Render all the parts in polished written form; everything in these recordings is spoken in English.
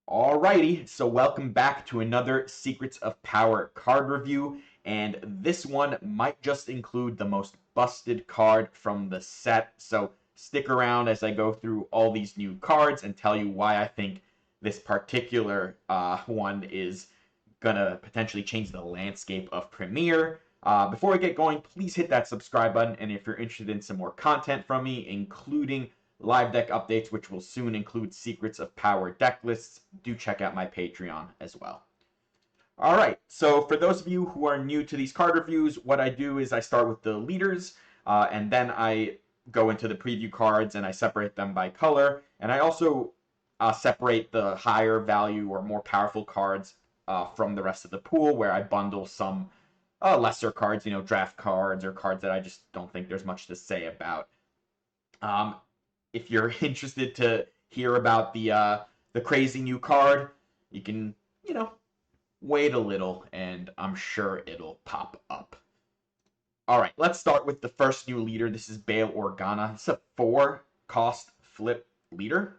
Alrighty, so welcome back to another Secrets of Power card review, and this one might just include the most busted card from the set, so stick around as I go through all these new cards and tell you why I think this particular one is gonna potentially change the landscape of Premier. Before we get going, please hit that subscribe button, and if you're interested in some more content from me, including live deck updates, which will soon include Secrets of Power deck lists, do check out my Patreon as well. Alright, so for those of you who are new to these card reviews, what I do is I start with the leaders, and then I go into the preview cards and I separate them by color, and I also separate the higher value or more powerful cards from the rest of the pool, where I bundle some lesser cards, draft cards or cards that I just don't think there's much to say about. If you're interested to hear about the crazy new card, you can, wait a little, and I'm sure it'll pop up. All right, let's start with the first new leader. This is Bale Organa. It's a 4-cost flip leader.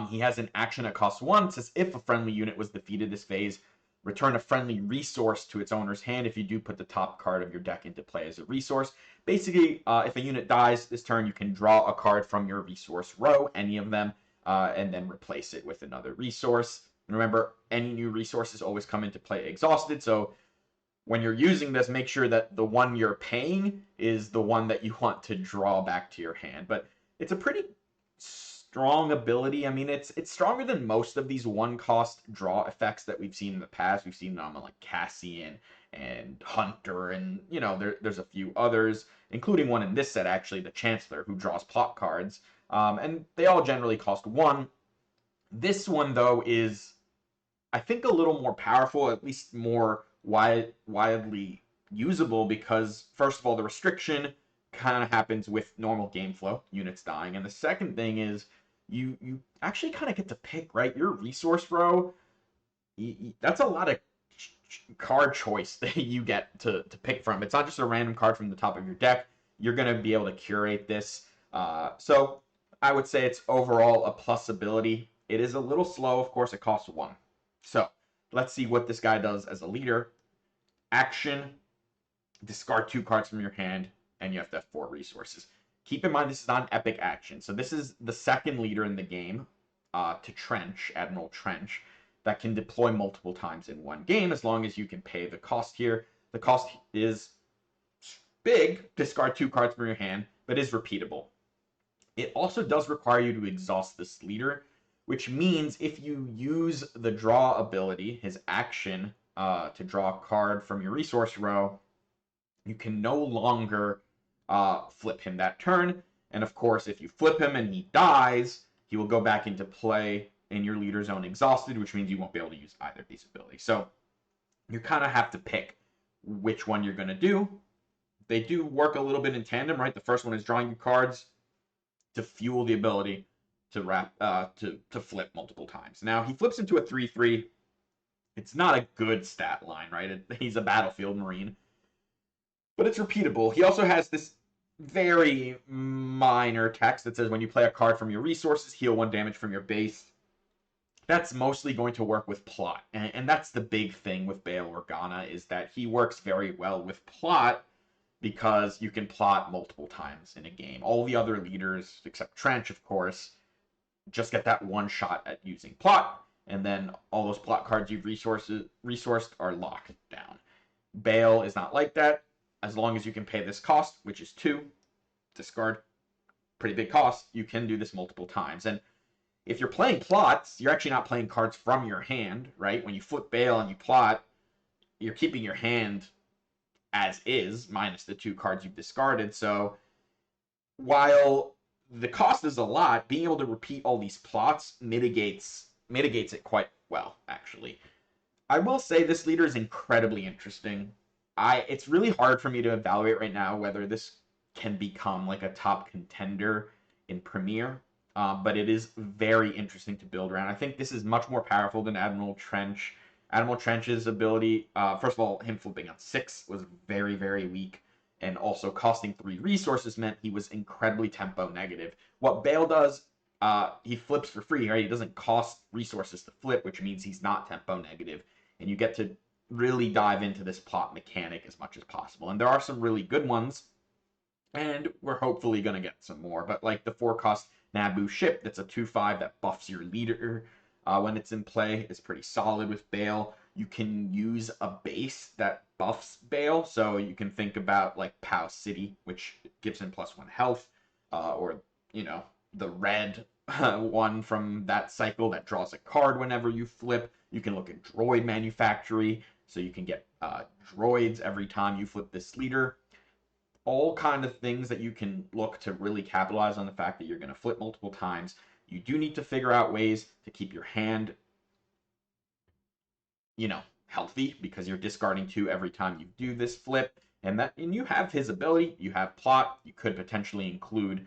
He has an action that costs 1. It says if a friendly unit was defeated this phase, return a friendly resource to its owner's hand. If you do, put the top card of your deck into play as a resource. Basically, if a unit dies this turn, you can draw a card from your resource row, any of them, and then replace it with another resource. And remember, any new resources always come into play exhausted, so when you're using this, make sure that the one you're paying is the one that you want to draw back to your hand. But it's a pretty strong ability. I mean, it's stronger than most of these one-cost draw effects that we've seen in the past. We've seen them on like Cassian and Hunter, and there's a few others, including one in this set actually, the Chancellor, who draws plot cards, and they all generally cost 1. This one though is, I think, a little more powerful, at least more widely usable, because first of all, the restriction kind of happens with normal game flow, units dying, and the second thing is you actually kind of get to pick, right? Your resource row, that's a lot of card choice that you get to pick from. It's not just a random card from the top of your deck. You're going to be able to curate this. So I would say it's overall a plus ability. It is a little slow. Of course, it costs 1. So let's see what this guy does as a leader. Action, discard 2 cards from your hand, and you have to have 4 resources. Keep in mind, this is not an epic action. So this is the second leader in the game to Trench, Admiral Trench, that can deploy multiple times in one game, as long as you can pay the cost here. The cost is big, discard 2 cards from your hand, but is repeatable. It also does require you to exhaust this leader, which means if you use the draw ability, his action, to draw a card from your resource row, you can no longer flip him that turn. And of course, if you flip him and he dies, he will go back into play in your leader zone exhausted, which means you won't be able to use either of these abilities. So you kind of have to pick which one you're going to do. They do work a little bit in tandem, right? The first one is drawing you cards to fuel the ability to flip multiple times. Now, he flips into a 3/3. It's not a good stat line, right? He's a battlefield marine, but it's repeatable. He also has this very minor text that says when you play a card from your resources, heal 1 damage from your base. That's mostly going to work with plot, and that's the big thing with Bale Organa, is that he works very well with plot, because you can plot multiple times in a game. All the other leaders, except Trench, of course, just get that one shot at using plot, and then all those plot cards you've resourced are locked down. Bale is not like that. As long as you can pay this cost, which is 2, discard, pretty big cost, you can do this multiple times. And if you're playing plots, you're actually not playing cards from your hand, right? When you flip Bale and you plot, you're keeping your hand as is, minus the 2 cards you've discarded. So while the cost is a lot, being able to repeat all these plots mitigates it quite well, actually. I will say this leader is incredibly interesting. It's really hard for me to evaluate right now whether this can become like a top contender in Premier, but it is very interesting to build around. I think this is much more powerful than Admiral Trench. Admiral Trench's ability, first of all, him flipping on 6 was very, very weak, and also costing 3 resources meant he was incredibly tempo negative. What Bale does he flips for free, right? He doesn't cost resources to flip, which means he's not tempo negative, and you get to really dive into this plot mechanic as much as possible. And there are some really good ones, and we're hopefully going to get some more. But like the 4-cost Naboo ship, that's a 2/5 that buffs your leader when it's in play, is pretty solid with Bale. You can use a base that buffs Bale, so you can think about like Pow City, which gives him +1 health, or you know the red one from that cycle that draws a card whenever you flip. You can look at droid manufactory, so you can get droids every time you flip this leader. All kind of things that you can look to really capitalize on the fact that you're going to flip multiple times. You do need to figure out ways to keep your hand, healthy, because you're discarding 2 every time you do this flip. And you have his ability, you have plot, you could potentially include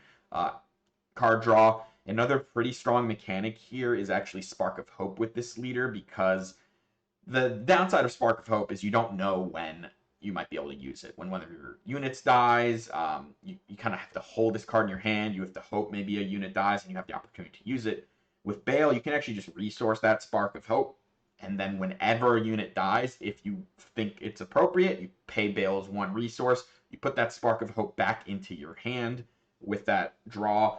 card draw. Another pretty strong mechanic here is actually Spark of Hope with this leader, because the downside of Spark of Hope is you don't know when you might be able to use it. When one of your units dies, you kind of have to hold this card in your hand. You have to hope maybe a unit dies and you have the opportunity to use it. With Bale, you can actually just resource that Spark of Hope, and then whenever a unit dies, if you think it's appropriate, you pay Bale's 1 resource, you put that Spark of Hope back into your hand with that draw,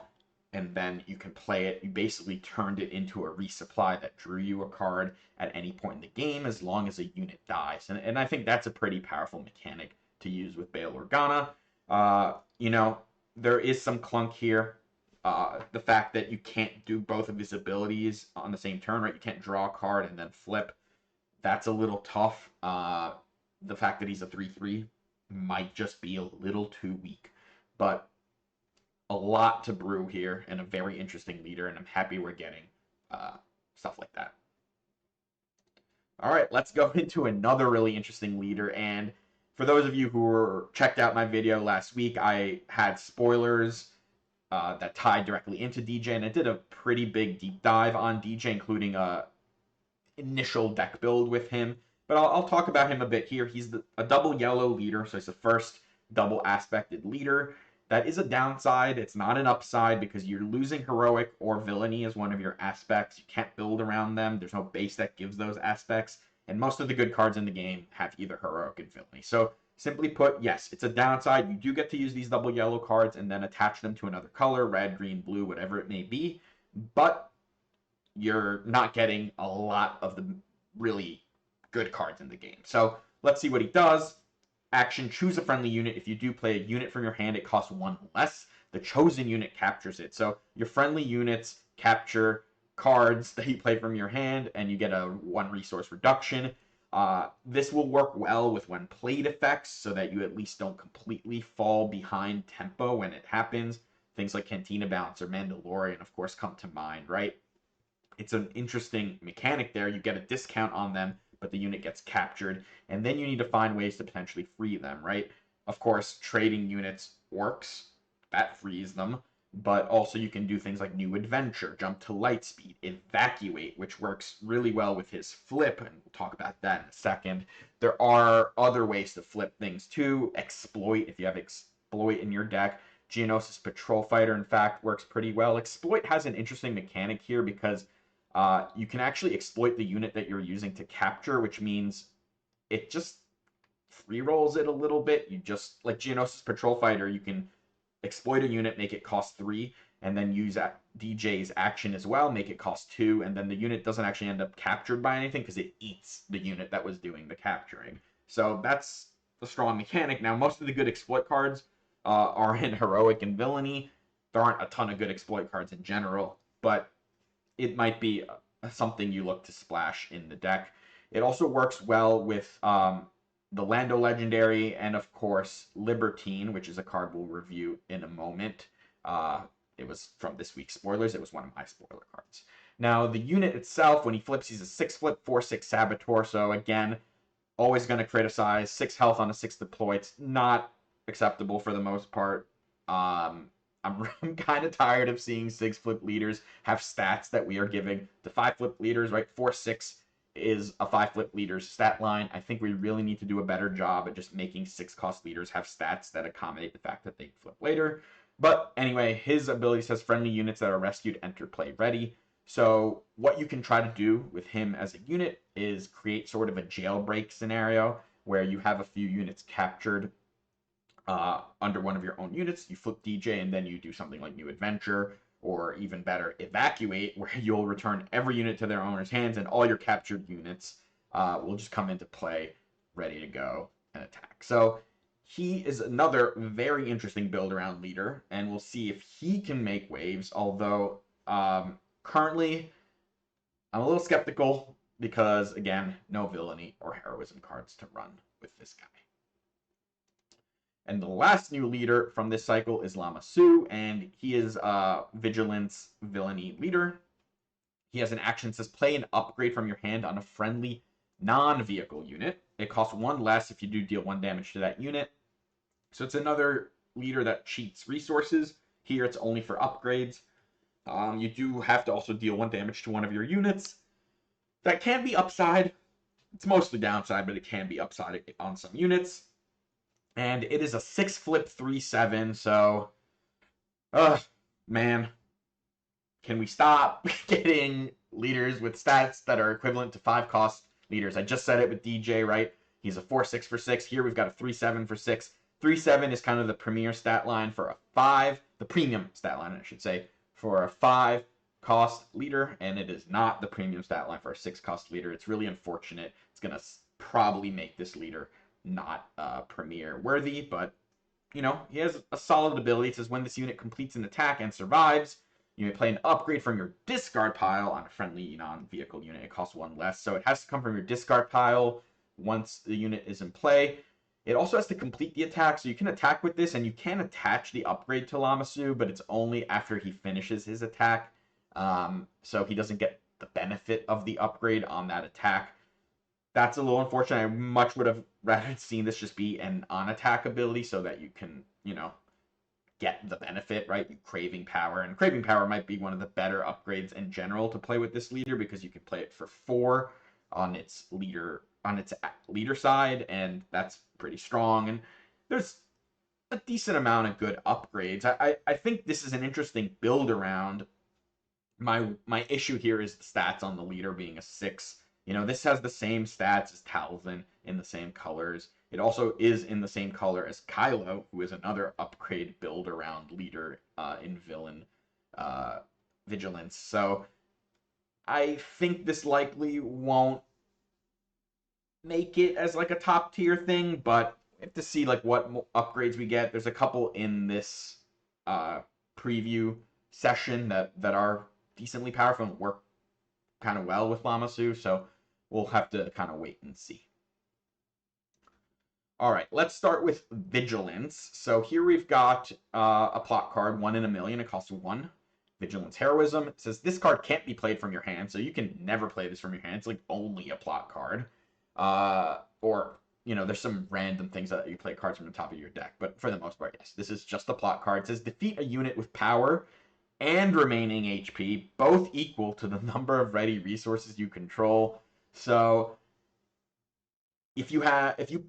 and then you can play it. You basically turned it into a resupply that drew you a card at any point in the game as long as a unit dies. And I think that's a pretty powerful mechanic to use with Bail Organa. There is some clunk here. The fact that you can't do both of his abilities on the same turn, right? You can't draw a card and then flip. That's a little tough. The fact that he's a 3/3 might just be a little too weak. But a lot to brew here and a very interesting leader, and I'm happy we're getting stuff like that. All right, let's go into another really interesting leader. And for those of you who checked out my video last week, I had spoilers that tied directly into DJ, and I did a pretty big deep dive on DJ, including a initial deck build with him. But I'll talk about him a bit here. He's a double yellow leader, so he's the first double aspected leader. That is a downside. It's not an upside because you're losing heroic or villainy as one of your aspects. You can't build around them. There's no base that gives those aspects. And most of the good cards in the game have either heroic and villainy. So simply put, yes, it's a downside. You do get to use these double yellow cards and then attach them to another color, red, green, blue, whatever it may be. But you're not getting a lot of the really good cards in the game. So let's see what he does. Action, choose a friendly unit. If you do play a unit from your hand, it costs 1 less. The chosen unit captures it. So your friendly units capture cards that you play from your hand, and you get a 1 resource reduction. This will work well with when played effects, so that you at least don't completely fall behind tempo when it happens. Things like Cantina Bounce or Mandalorian, of course, come to mind, right? It's an interesting mechanic there. You get a discount on them, but the unit gets captured, and then you need to find ways to potentially free them, right? Of course, trading units works. That frees them, but also you can do things like New Adventure, Jump to Lightspeed, Evacuate, which works really well with his flip, and we'll talk about that in a second. There are other ways to flip things too. Exploit, if you have Exploit in your deck. Geonosis Patrol Fighter, in fact, works pretty well. Exploit has an interesting mechanic here because you can actually exploit the unit that you're using to capture, which means it just free rolls it a little bit. You just, like Geonosis Patrol Fighter, you can exploit a unit, make it cost 3, and then use DJ's action as well, make it cost 2, and then the unit doesn't actually end up captured by anything because it eats the unit that was doing the capturing. So that's a strong mechanic. Now, most of the good exploit cards are in Heroic and Villainy. There aren't a ton of good exploit cards in general, but it might be something you look to splash in the deck. It also works well with the Lando Legendary and, of course, Libertine, which is a card we'll review in a moment. It was from this week's spoilers. It was one of my spoiler cards. Now, the unit itself, when he flips, he's a 6-flip, 4/6 Saboteur. So, again, always going to criticize. 6 health on a 6 deploy. It's not acceptable for the most part. I'm kind of tired of seeing 6-flip leaders have stats that we are giving to 5-flip leaders, right? 4/6 is a 5-flip leader's stat line. I think we really need to do a better job at just making 6-cost leaders have stats that accommodate the fact that they flip later. But anyway, his ability says friendly units that are rescued enter play ready. So what you can try to do with him as a unit is create sort of a jailbreak scenario where you have a few units captured under one of your own units. You flip DJ and then you do something like New Adventure, or even better, Evacuate, where you'll return every unit to their owner's hands and all your captured units will just come into play ready to go and attack. So he is another very interesting build around leader, and we'll see if he can make waves, although currently I'm a little skeptical because, again, no villainy or heroism cards to run with this guy. And the last new leader from this cycle is Lamasu, and he is Vigilance Villainy leader. He has an action that says play an upgrade from your hand on a friendly non-vehicle unit. It costs 1 less if you do deal 1 damage to that unit. So it's another leader that cheats resources. Here it's only for upgrades. You do have to also deal 1 damage to one of your units. That can be upside. It's mostly downside, but it can be upside on some units. And it is a 6 flip 3/7, so man, can we stop getting leaders with stats that are equivalent to 5 cost leaders? I just said it with DJ, right? He's a 4/6 for 6. Here we've got a 3/7 for 6. 3/7 is kind of the premier stat line for a 5, the premium stat line, I should say, for a 5 cost leader, and it is not the premium stat line for a 6 cost leader. It's really unfortunate. It's going to probably make this leader not premier worthy, but you know, he has a solid ability. It says when this unit completes an attack and survives, you may play an upgrade from your discard pile on a friendly non-vehicle unit. It costs 1 less, so it has to come from your discard pile once the unit is in play. It also has to complete the attack, so you can attack with this, and you can attach the upgrade to Lamasu, but it's only after he finishes his attack, so he doesn't get the benefit of the upgrade on that attack. That's a little unfortunate. I much would have rather seen this just be an on-attack ability so that you can, you know, get the benefit, right? You Craving Power. And Craving Power might be one of the better upgrades in general to play with this leader because you can play it for 4 on its leader side, and that's pretty strong. And there's a decent amount of good upgrades. I think this is an interesting build around. My issue here is the stats on the leader being a 6. You know, this has the same stats as Talzin in the same colors. It also is in the same color as Kylo, who is another upgrade build around leader in villain Vigilance. So I think this likely won't make it as like a top tier thing, but we have to see like what upgrades we get. There's a couple in this preview session that are decently powerful and work kind of well with Lamasu, so we'll have to kind of wait and see. All right, let's start with Vigilance. So here we've got a plot card, 1 in a million. It costs 1. Vigilance Heroism. It says this card can't be played from your hand, so you can never play this from your hand. It's like only a plot card. Or, you know, there's some random things that you play cards from the top of your deck, but for the most part, yes, this is just a plot card. It says defeat a unit with power and remaining HP, both equal to the number of ready resources you control. So if you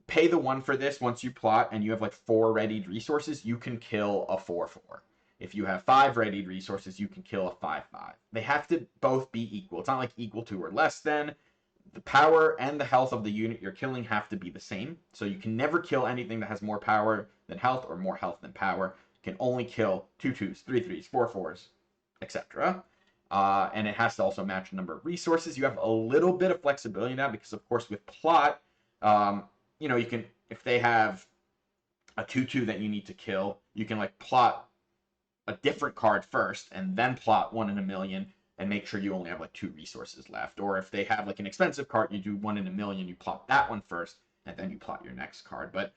pay the 1 for this once you plot and you have like 4 readied resources, you can kill a 4/4. If you have 5 readied resources, you can kill a 5/5. They have to both be equal. It's not like equal to or less than. The power and the health of the unit you're killing have to be the same. So you can never kill anything that has more power than health or more health than power. You can only kill 2/2s, 3/3s, 4/4s, etc. And it has to also match the number of resources. You have a little bit of flexibility now because, of course, with plot, you know, you can, if they have a 2/2 that you need to kill, you can like plot a different card first and then plot 1 in a million and make sure you only have like 2 resources left. Or if they have like an expensive card, you do 1 in a million, you plot that one first and then you plot your next card. But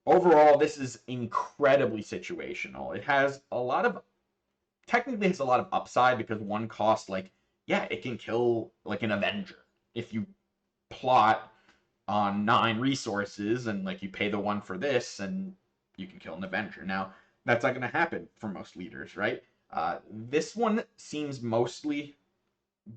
overall, this is incredibly situational. It has a lot of, technically it's a lot of upside because 1 cost, like, yeah, it can kill like an Avenger. If you plot on 9 resources and like you pay the 1 for this and you can kill an Avenger. Now, that's not going to happen for most leaders, right? This one seems mostly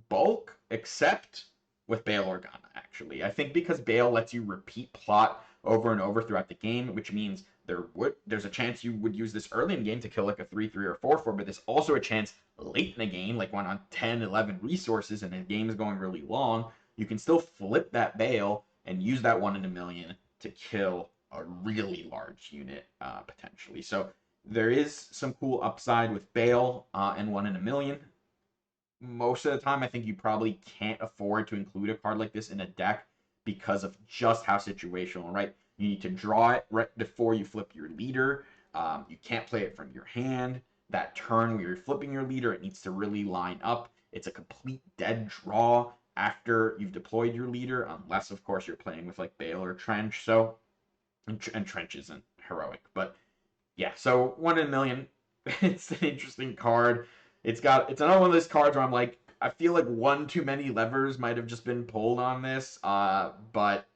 bulk, except with Bail Organa, actually. I think because Bail lets you repeat plot over and over throughout the game, which means there's a chance you would use this early in the game to kill like a 3/3 or 4/4, but there's also a chance late in the game, like when on 10, 11 resources and the game is going really long, you can still flip that Bale and use that 1 in a million to kill a really large unit potentially. So there is some cool upside with Bale and 1 in a million. Most of the time, I think you probably can't afford to include a card like this in a deck because of just how situational, right? You need to draw it right before you flip your leader. You can't play it from your hand. That turn where you're flipping your leader, it needs to really line up. It's a complete dead draw after you've deployed your leader, unless, of course, you're playing with like Bale or Trench. So, and Trench isn't heroic, but yeah. So 1 in a million, it's an interesting card. It's another one of those cards where I'm like, I feel like one too many levers might have just been pulled on this, but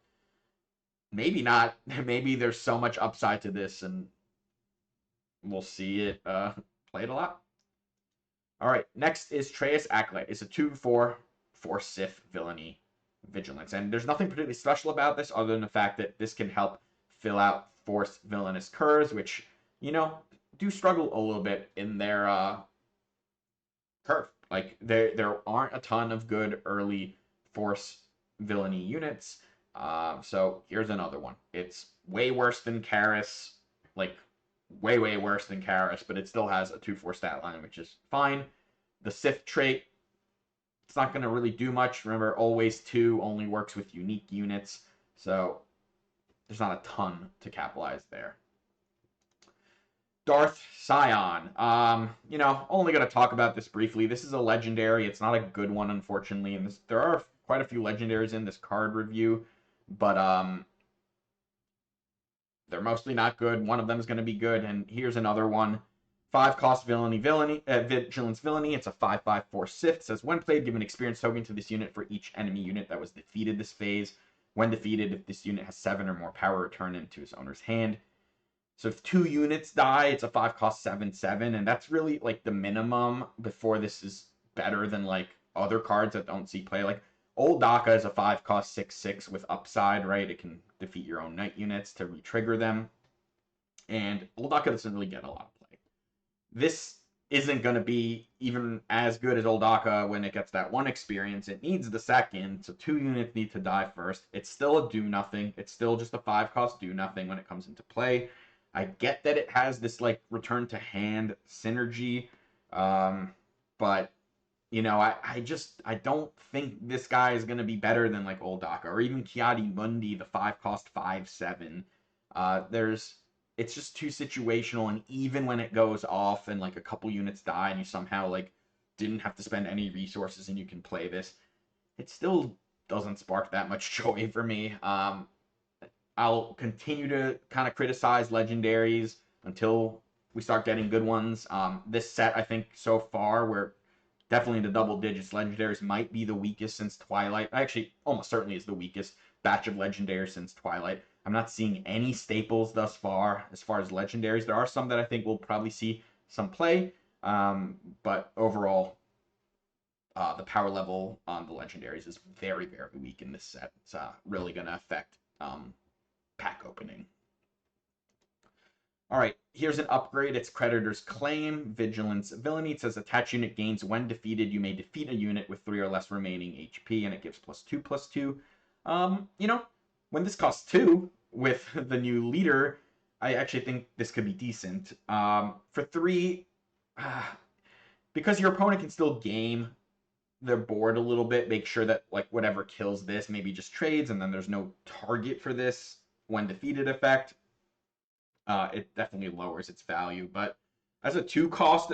maybe not. Maybe there's so much upside to this, and we'll see it played a lot. All right, next is Treya's Acolyte. It's a 2/4 for Sith villainy vigilance, and there's nothing particularly special about this other than the fact that this can help fill out Force villainous curves, which do struggle a little bit in their curve. Like there aren't a ton of good early Force villainy units. So here's another one. It's way worse than Karis, like way worse than Karis, but it still has a 2/4 stat line, which is fine. The Sith trait, it's not going to really do much. Remember, always 2 only works with unique units, so there's not a ton to capitalize there. Darth Scion. Only going to talk about this briefly. This is a legendary. It's not a good one, unfortunately, and there are quite a few legendaries in this card review, but they're mostly not good. One of them is going to be good, and here's another one. 5-cost Vigilance Villainy. It's a 5/5/4 Sith. It says, when played, give an experience token to this unit for each enemy unit that was defeated this phase. When defeated, if this unit has 7 or more power, return it to its owner's hand. So if 2 units die, it's a 5-cost 7/7, and that's really like the minimum before this is better than like other cards that don't see play. Like Old Daka is a 5-cost 6/6 with upside, right? It can defeat your own knight units to re-trigger them, and Old Daka doesn't really get a lot of play. This isn't going to be even as good as Old Daka when it gets that 1 experience. It needs the second, so 2 units need to die first. It's still a do-nothing. It's still just a 5-cost do-nothing when it comes into play. I get that it has this like return to hand synergy, but I don't think this guy is gonna be better than like Old Daka or even Kiadi Mundi, the 5-cost 5/7. It's just too situational, and even when it goes off and like a couple units die and you somehow like didn't have to spend any resources and you can play this, it still doesn't spark that much joy for me. I'll continue to kind of criticize legendaries until we start getting good ones. This set, I think, so far, we're definitely in the double digits. Legendaries might be the weakest since Twilight. Actually, almost certainly is the weakest batch of legendaries since Twilight. I'm not seeing any staples thus far as legendaries. There are some that I think we'll probably see some play, but overall, the power level on the legendaries is very weak in this set. It's really going to affect pack opening. All right, here's an upgrade. It's Creditor's Claim, Vigilance Villainy. It says attach unit gains when defeated. You may defeat a unit with 3 or less remaining HP, and it gives +2/+2. When this costs 2 with the new leader, I actually think this could be decent. For 3, because your opponent can still game their board a little bit, make sure that like whatever kills this maybe just trades, and then there's no target for this when defeated effect. It definitely lowers its value, but as a 2-cost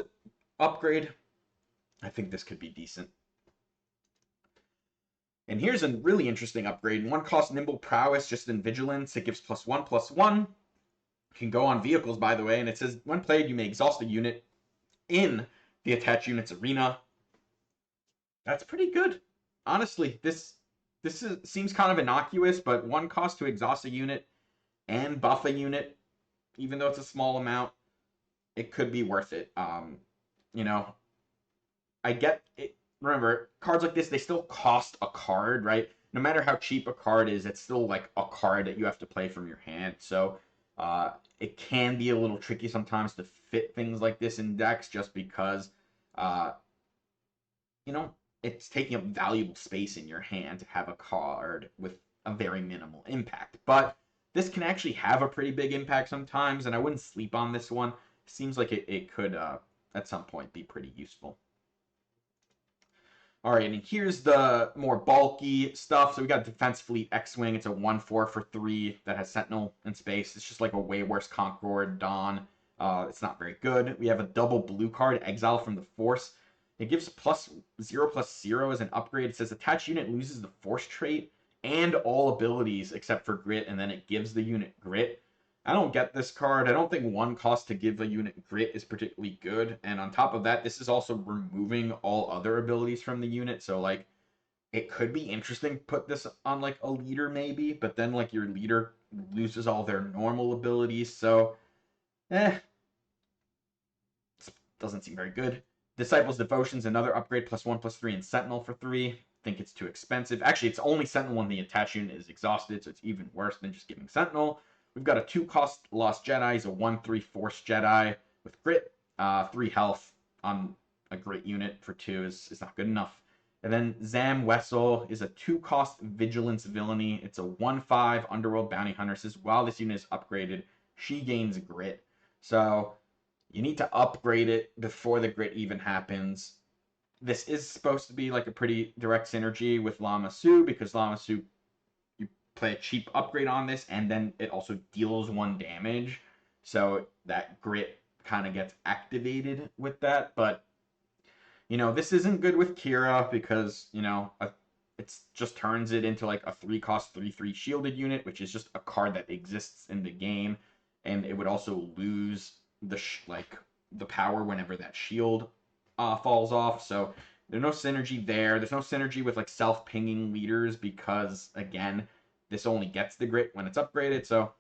upgrade, I think this could be decent. And here's a really interesting upgrade. 1-cost Nimble Prowess, just in Vigilance. It gives +1/+1. You can go on vehicles, by the way, and it says, when played, you may exhaust a unit in the attached unit's arena. That's pretty good. Honestly, this seems kind of innocuous, but 1 cost to exhaust a unit and buff a unit, even though it's a small amount, it could be worth it. I get it. Remember, cards like this, they still cost a card, right? No matter how cheap a card is, it's still like a card that you have to play from your hand. So It can be a little tricky sometimes to fit things like this in decks just because, uh, you know, it's taking up valuable space in your hand to have a card with a very minimal impact. But this can actually have a pretty big impact sometimes, and I wouldn't sleep on this one. Seems like it could, at some point, be pretty useful. All right, and here's the more bulky stuff. So we got Defense Fleet X-Wing. It's a 1/4 for 3 that has Sentinel in space. It's just like a way worse Concord Dawn. It's not very good. We have a double blue card, Exile from the Force. It gives +0/+0 as an upgrade. It says attached unit loses the Force trait and all abilities except for Grit, and then it gives the unit Grit. I don't get this card. I don't think one cost to give a unit Grit is particularly good. And on top of that, this is also removing all other abilities from the unit. So, like, it could be interesting to put this on, like, a leader maybe. But then, like, your leader loses all their normal abilities. So, doesn't seem very good. Disciples Devotion's another upgrade, +1/+3, and Sentinel for 3. Think it's too expensive. Actually, it's only Sentinel when the attached unit is exhausted, so it's even worse than just giving Sentinel. We've got a 2-cost Lost Jedi. He's a 1/3 Force Jedi with Grit. 3 health on a Grit unit for 2 is not good enough. And then Zam Wessel is a 2-cost Vigilance Villainy. It's a 1/5 Underworld Bounty Hunter. It says while this unit is upgraded, she gains Grit. So you need to upgrade it before the Grit even happens. This is supposed to be like a pretty direct synergy with Lamasu because Lamasu, you play a cheap upgrade on this and then it also deals 1 damage. So that Grit kind of gets activated with that. But, you know, this isn't good with Kira because, you know, it just turns it into like a 3-cost 3/3 shielded unit, which is just a card that exists in the game. And it would also lose the power whenever that shield falls off. So there's no synergy there. There's no synergy with like self-pinging leaders because again, this only gets the Grit when it's upgraded. So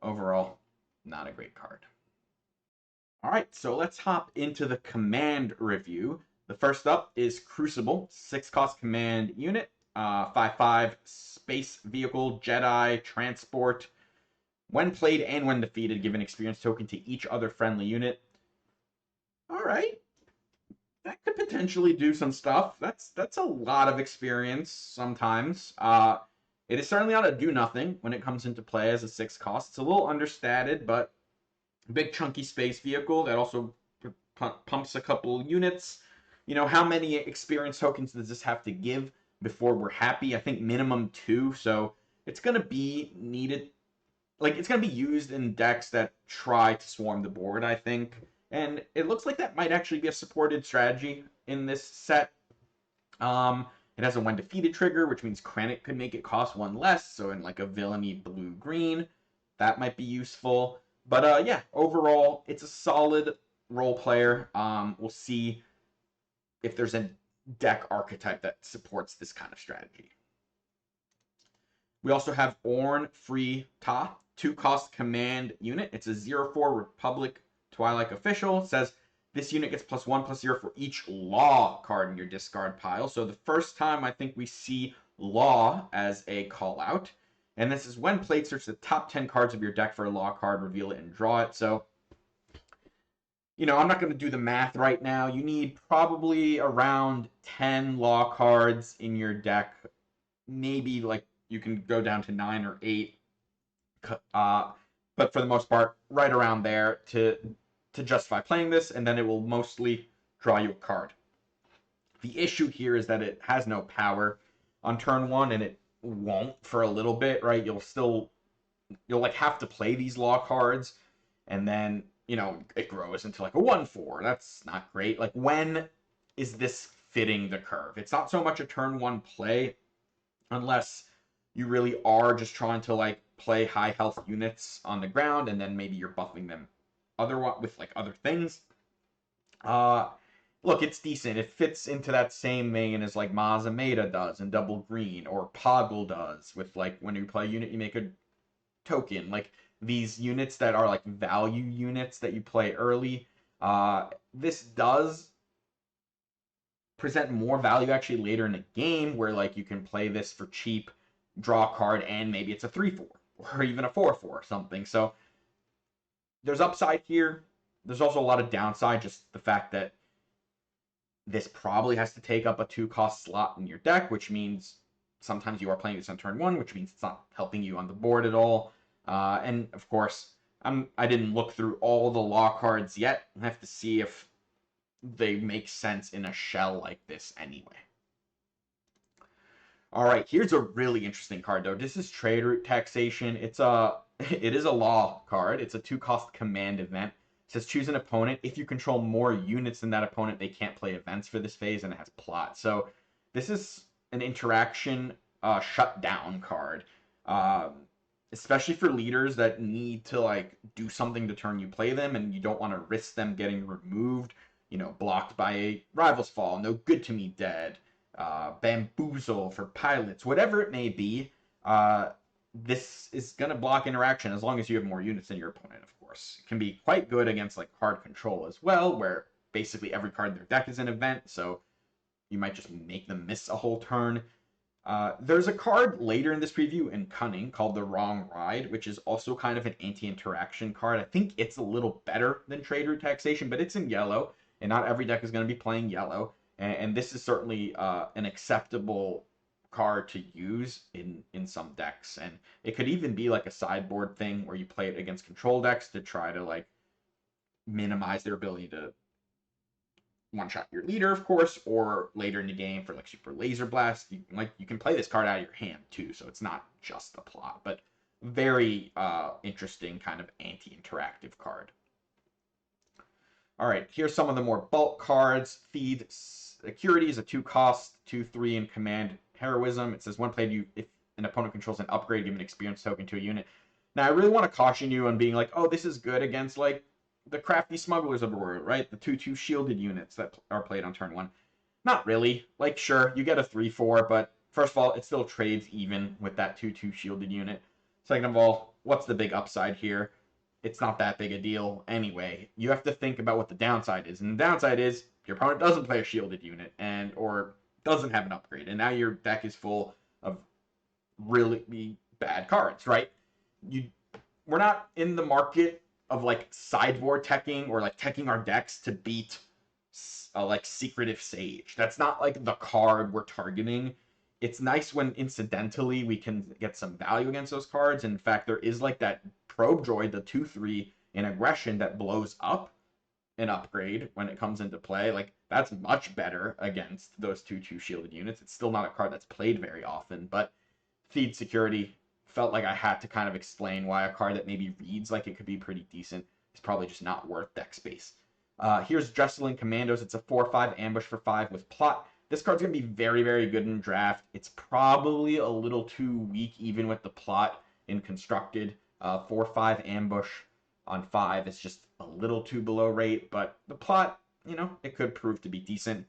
overall, not a great card. All right, so let's hop into the command review. The first up is Crucible, 6-cost command unit, 5/5 space vehicle, Jedi, transport. When played and when defeated, give an experience token to each other friendly unit. All right, that could potentially do some stuff. That's a lot of experience sometimes. It is certainly not a do nothing when it comes into play as a 6-cost. It's a little understated, but big chunky space vehicle that also pumps a couple units. You know, how many experience tokens does this have to give before we're happy? I think minimum 2. So it's gonna be needed. Like, it's going to be used in decks that try to swarm the board, I think. And it looks like that might actually be a supported strategy in this set. It has a when defeated trigger, which means Krennic could make it cost 1 less. So in like a villainy blue-green, that might be useful. But yeah, overall, it's a solid role player. We'll see if there's a deck archetype that supports this kind of strategy. We also have Orn Free Ta, 2-cost command unit. It's a 0/4 Republic Twilight official. It says this unit gets +1/+0 for each law card in your discard pile. So the first time I think we see law as a call out. And this is when played, search the top 10 cards of your deck for a law card, reveal it, and draw it. So, you know, I'm not going to do the math right now. You need probably around 10 law cards in your deck. Maybe like you can go down to 9 or 8. But for the most part, right around there to justify playing this, and then it will mostly draw you a card. The issue here is that it has no power on turn 1, and it won't for a little bit, right? You'll like have to play these law cards, and then, you know, it grows into like a 1/4. That's not great. Like, when is this fitting the curve? It's not so much a turn 1 play, unless you really are just trying to like play high health units on the ground, and then maybe you're buffing them with like other things. Look, it's decent. It fits into that same vein as like Mazameda does in double green, or Poggle does with like when you play a unit, you make a token. Like these units that are like value units that you play early. This does present more value actually later in the game, where like you can play this for cheap, draw a card, and maybe it's a 3/4 or even a 4/4 or something. So there's upside here. There's also a lot of downside, just the fact that this probably has to take up a 2-cost slot in your deck, which means sometimes you are playing this on turn 1, which means it's not helping you on the board at all. And of course, I didn't look through all the law cards yet. I have to see if they make sense in a shell like this anyway. All right, here's a really interesting card though. This is Trade Route Taxation. It is a law card. It's a 2-cost command event. It says choose an opponent. If you control more units than that opponent, they can't play events for this phase, and it has plot. So this is an interaction shutdown card. Especially for leaders that need to like do something to turn you play them, and you don't want to risk them getting removed, blocked by a Rival's Fall, No Good to Me Dead, Bamboozle for pilots, whatever it may be. This is going to block interaction as long as you have more units than your opponent, of course. It can be quite good against like card control as well, where basically every card in their deck is an event, so you might just make them miss a whole turn. There's a card later in this preview in Cunning called The Wrong Ride, which is also kind of an anti-interaction card. I think it's a little better than Trade Route Taxation, but it's in yellow, and not every deck is going to be playing yellow. And this is certainly an acceptable card to use in some decks. And it could even be like a sideboard thing where you play it against control decks to try to like minimize their ability to one-shot your leader, of course, or later in the game for like Super Laser Blast. You can play this card out of your hand too, so it's not just a plot, but very interesting kind of anti-interactive card. All right, here's some of the more bulk cards. Feed Security is a 2-cost, 2/3 in command heroism. It says when played, if an opponent controls an upgrade, give an experience token to a unit. Now, I really want to caution you on being like, oh, this is good against like the crafty smugglers of the world, right? The 2/2 shielded units that are played on turn 1. Not really. Like, sure, you get a 3/4, but first of all, it still trades even with that 2/2 shielded unit. Second of all, what's the big upside here? It's not that big a deal anyway. You have to think about what the downside is. And the downside is your opponent doesn't play a shielded unit or doesn't have an upgrade. And now your deck is full of really bad cards, right? We're not in the market of like sideboard teching or like teching our decks to beat like Secretive Sage. That's not like the card we're targeting. It's nice when incidentally we can get some value against those cards. In fact, there is like that Probe Droid, the 2/3 in aggression that blows up an upgrade when it comes into play. Like, that's much better against those 2/2 shielded units. It's still not a card that's played very often, but Feed Security felt like I had to kind of explain why a card that maybe reads like it could be pretty decent is probably just not worth deck space. Here's Jesselyn Commandos. It's a 4/5 ambush for 5 with plot. This card's going to be very, very good in draft. It's probably a little too weak even with the plot in constructed. 4/5 ambush on 5 is just a little too below rate, but the plot, it could prove to be decent.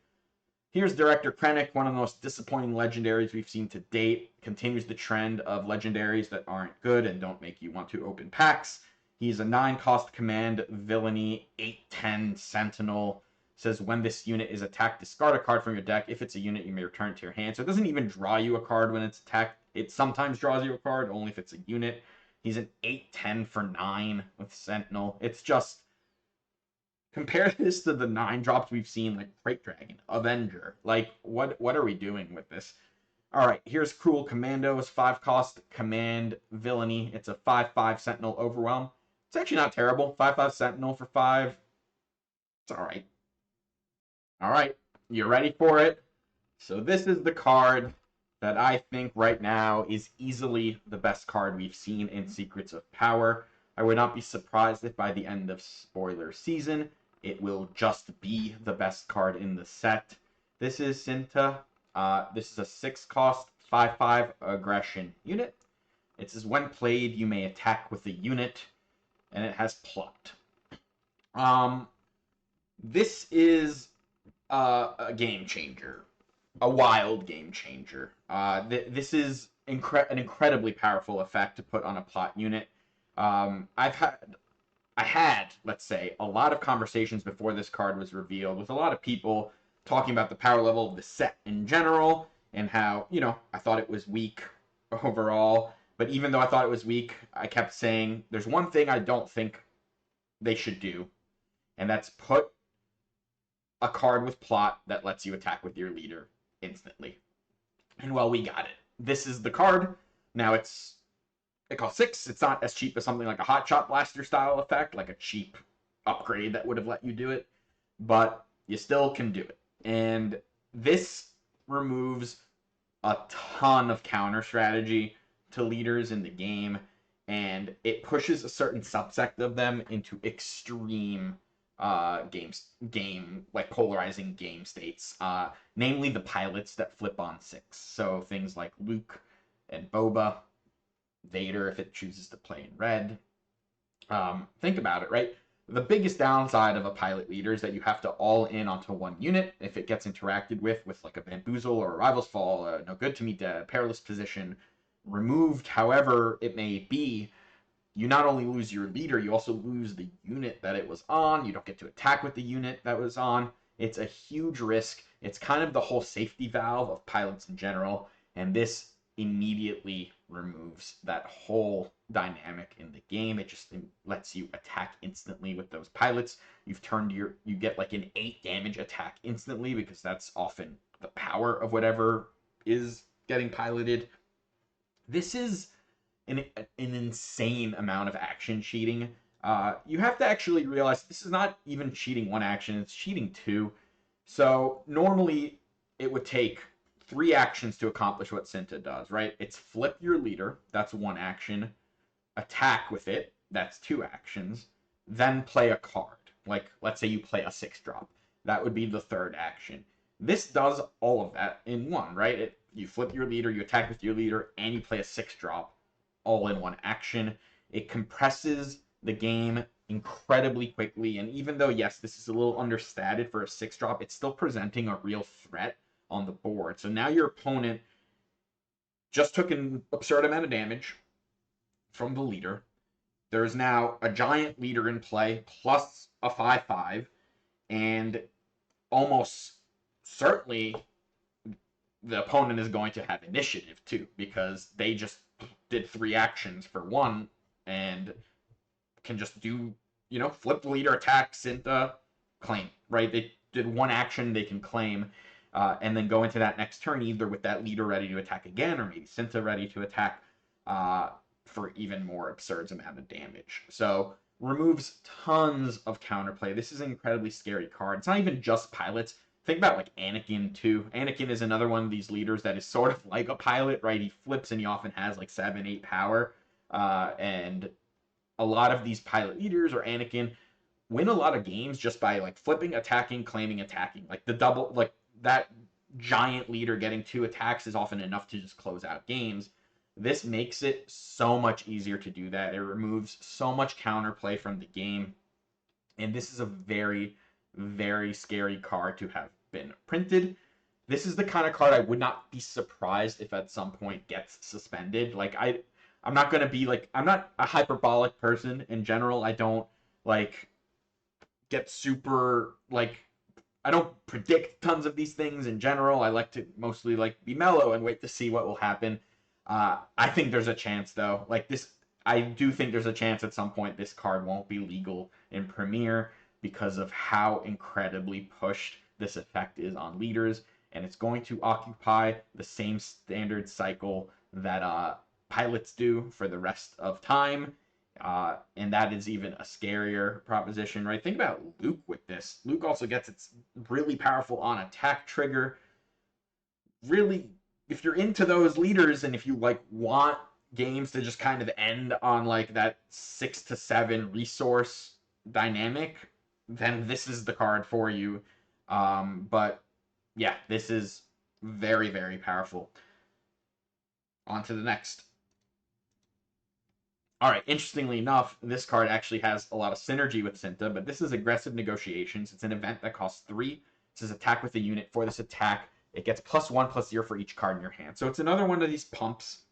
Here's Director Krennic, one of the most disappointing legendaries we've seen to date. Continues the trend of legendaries that aren't good and don't make you want to open packs. He's a 9-cost command villainy, 8/10 Sentinel. Says when this unit is attacked, discard a card from your deck. If it's a unit, you may return it to your hand. So it doesn't even draw you a card when it's attacked. It sometimes draws you a card, only if it's a unit. He's an 8/10 for 9 with Sentinel. It's just, compare this to the 9 drops we've seen, like Freight Dragon, Avenger. Like, what are we doing with this? All right, here's Cruel Commandos, 5-cost command villainy. It's a 5/5 Sentinel Overwhelm. It's actually not terrible. 5/5 Sentinel for 5. It's all right. All right, you ready for it? So this is the card that I think right now is easily the best card we've seen in Secrets of Power. I would not be surprised if by the end of spoiler season, it will just be the best card in the set. This is Cinta. This is a 6-cost, 5/5 aggression unit. It says when played, you may attack with a unit, and it has plot. This is a game changer, a wild game changer. This is an incredibly powerful effect to put on a plot unit. I had, let's say, a lot of conversations before this card was revealed with a lot of people talking about the power level of the set in general and how, I thought it was weak overall. But even though I thought it was weak, I kept saying, there's one thing I don't think they should do, and that's put a card with plot that lets you attack with your leader instantly. And well, we got it. This is the card. Now it costs 6. It's not as cheap as something like a Hot Shot Blaster style effect, like a cheap upgrade that would have let you do it, but you still can do it. And this removes a ton of counter strategy to leaders in the game, and it pushes a certain subsect of them into extreme game like polarizing game states, namely the pilots that flip on 6. So things like Luke and Boba, Vader if it chooses to play in red. Think about it, right? The biggest downside of a pilot leader is that you have to all in onto one unit. If it gets interacted with like a bamboozle or a rival's fall, no good to me dead, perilous position, removed however it may be, you not only lose your leader, you also lose the unit that it was on. You don't get to attack with the unit that was on. It's a huge risk. It's kind of the whole safety valve of pilots in general, and this immediately removes that whole dynamic in the game. It just lets you attack instantly with those pilots. You get like an 8 damage attack instantly, because that's often the power of whatever is getting piloted. This is an insane amount of action cheating. You have to actually realize this is not even cheating 1 action, it's cheating 2. So normally it would take 3 actions to accomplish what Cinta does, right? It's flip your leader, that's 1 action, attack with it, that's 2 actions, then play a card. Like, let's say you play a 6-drop. That would be the 3rd action. This does all of that in one, right? You flip your leader, you attack with your leader, and you play a 6-drop all in 1 action. It compresses the game incredibly quickly, and even though, yes, this is a little understated for a 6-drop, it's still presenting a real threat on the board. So now your opponent just took an absurd amount of damage from the leader. There's now a giant leader in play, plus a 5/5, and almost certainly the opponent is going to have initiative too, because they just did 3 actions for 1 and can just do, flip the leader, attack, Cinta, claim, right? They did 1 action, they can claim, and then go into that next turn either with that leader ready to attack again, or maybe Cinta ready to attack for even more absurd amount of damage. So removes tons of counterplay. This is an incredibly scary card. It's not even just pilots. Think about like Anakin too. Anakin is another one of these leaders that is sort of like a pilot, right? He flips and he often has like 7, 8 power. And a lot of these pilot leaders or Anakin win a lot of games just by like flipping, attacking, claiming, attacking. Like the double, like that giant leader getting 2 attacks is often enough to just close out games. This makes it so much easier to do that. It removes so much counterplay from the game. And this is a very, very scary card to have been printed. This is the kind of card I would not be surprised if at some point gets suspended. Like I'm not going to be like, I'm not a hyperbolic person in general. I don't like get super like, I don't predict tons of these things in general. I like to mostly like be mellow and wait to see what will happen. I think there's a chance though. Like this, I do think there's a chance at some point this card won't be legal in Premier because of how incredibly pushed this effect is on leaders, and it's going to occupy the same standard cycle that pilots do for the rest of time, and that is even a scarier proposition, right? Think about Luke with this. Luke also gets its really powerful on attack trigger. Really, if you're into those leaders and if you like want games to just kind of end on like that 6 to 7 resource dynamic, then this is the card for you. But yeah, this is very, very powerful. On to the next. All right, interestingly enough, this card actually has a lot of synergy with Cinta, but this is Aggressive Negotiations. It's an event that costs 3. It says attack with a unit. For this attack, it gets +1/+0 for each card in your hand. So it's another one of these pumps.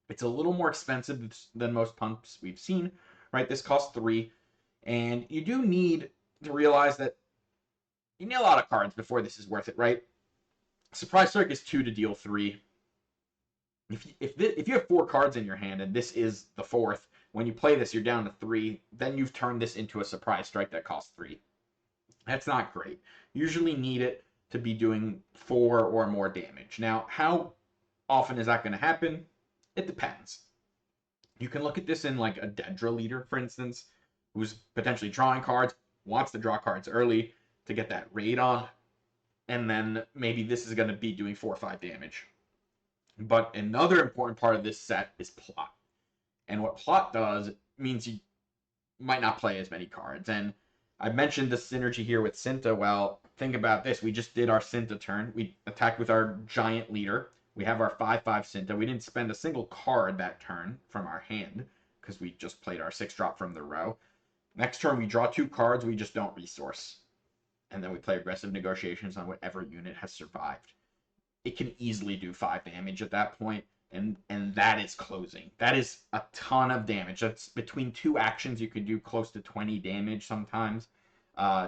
It's a little more expensive than most pumps we've seen, right? This costs 3. And you do need to realize that you need a lot of cards before this is worth it, right? Surprise Strike is 2 to deal 3. If you have 4 cards in your hand and this is the 4th, When you play this, you're down to 3. Then you've turned this into a surprise strike that costs 3. That's not great. Usually need it to be doing 4 or more damage. Now, how often is that going to happen? It depends. You can look at this in like a Dedra leader, for instance, who's potentially drawing cards, wants to draw cards early to get that raid on, and then maybe this is going to be doing 4 or 5 damage. But another important part of this set is plot. And what plot does means you might not play as many cards. And I mentioned the synergy here with Cinta. Well, think about this. We just did our Cinta turn. We attacked with our giant leader. We have our 5/5 Cinta. We didn't spend a single card that turn from our hand because we just played our 6-drop from the row. Next turn, we draw 2 cards. We just don't resource. And then we play aggressive negotiations on whatever unit has survived. It can easily do 5 damage at that point, and that is closing. That is a ton of damage. That's between 2 actions. You could do close to 20 damage sometimes,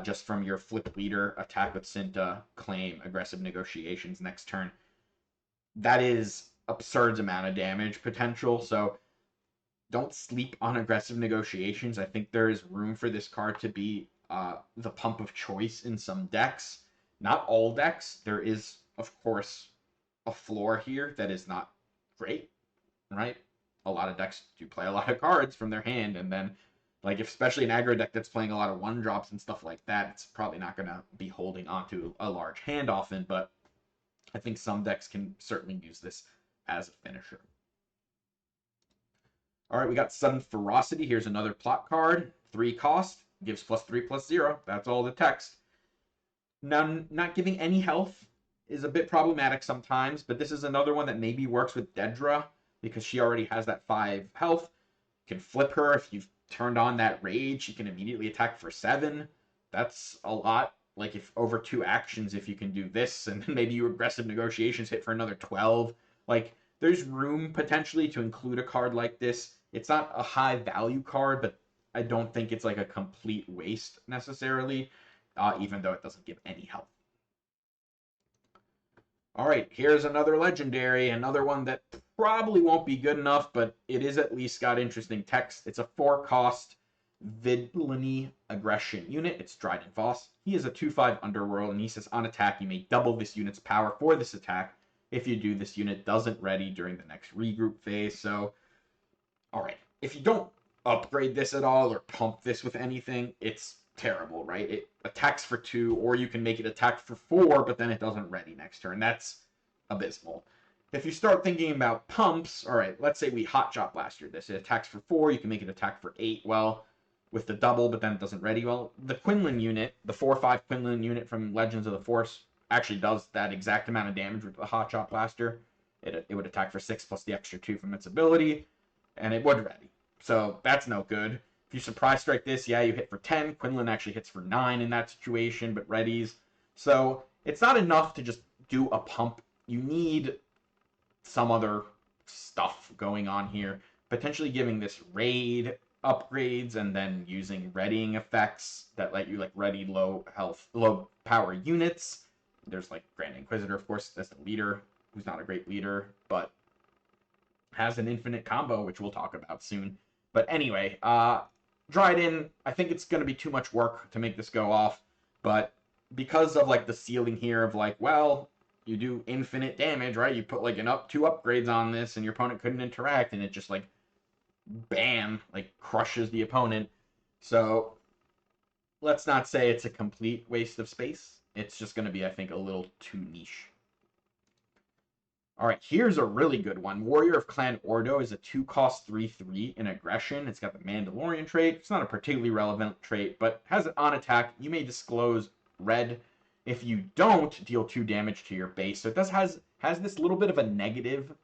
just from your flip leader, attack with Cinta, claim, aggressive negotiations next turn. That is absurd amount of damage potential, so don't sleep on aggressive negotiations. I think there is room for this card to be the pump of choice in some decks. Not all decks. There is, of course, a floor here that is not great, right? A lot of decks do play a lot of cards from their hand, and then, like, especially an aggro deck that's playing a lot of 1-drops and stuff like that, it's probably not going to be holding onto a large hand often, but I think some decks can certainly use this as a finisher. All right, we got Sudden Ferocity. Here's another plot card. 3 cost, gives +3/+0. That's all the text. Now, not giving any health is a bit problematic sometimes, but this is another one that maybe works with Dedra because she already has that 5 health. You can flip her if you've turned on that rage. She can immediately attack for 7. That's a lot. Like, if over 2 actions, if you can do this, and then maybe your aggressive negotiations hit for another 12. Like, there's room potentially to include a card like this. It's not a high value card, but I don't think it's like a complete waste necessarily, even though it doesn't give any health. All right, here's another legendary, another one that probably won't be good enough, but it is at least got interesting text. It's a 4-cost Vigilance aggression unit. It's Dryden Voss. He is a 2/5 underworld, and he says on attack, you may double this unit's power for this attack. If you do, this unit doesn't ready during the next regroup phase. So, all right, if you don't upgrade this at all or pump this with anything, it's terrible, right? It attacks for 2, or you can make it attack for 4, but then it doesn't ready next turn. That's abysmal. If you start thinking about pumps, all right, let's say we Hot Shot Blaster this. It attacks for 4, you can make it attack for 8. Well, with the double, but then it doesn't ready. Well, the Quinlan unit, the 4/5 Quinlan unit from Legends of the Force, actually does that exact amount of damage with the Hot Shot Blaster. It would attack for 6 plus the extra 2 from its ability, and it would ready. So that's no good. If you surprise strike this, yeah, you hit for 10. Quinlan actually hits for 9 in that situation, but readies. So it's not enough to just do a pump. You need some other stuff going on here. Potentially giving this raid upgrades and then using readying effects that let you like ready low power units. There's like Grand Inquisitor, of course, as the leader, who's not a great leader, but has an infinite combo, which we'll talk about soon. But anyway, Dryden, I think it's going to be too much work to make this go off, but because of like the ceiling here of like, well, you do infinite damage, right? You put like 2 upgrades on this and your opponent couldn't interact, and it just like bam, like crushes the opponent. So let's not say it's a complete waste of space. It's just going to be, I think, a little too niche. All right, here's a really good one. Warrior of Clan Ordo is a 2-cost 3/3 in aggression. It's got the Mandalorian trait. It's not a particularly relevant trait, but has it on attack. You may disclose red. If you don't, deal 2 damage to your base. So it has this little bit of a negative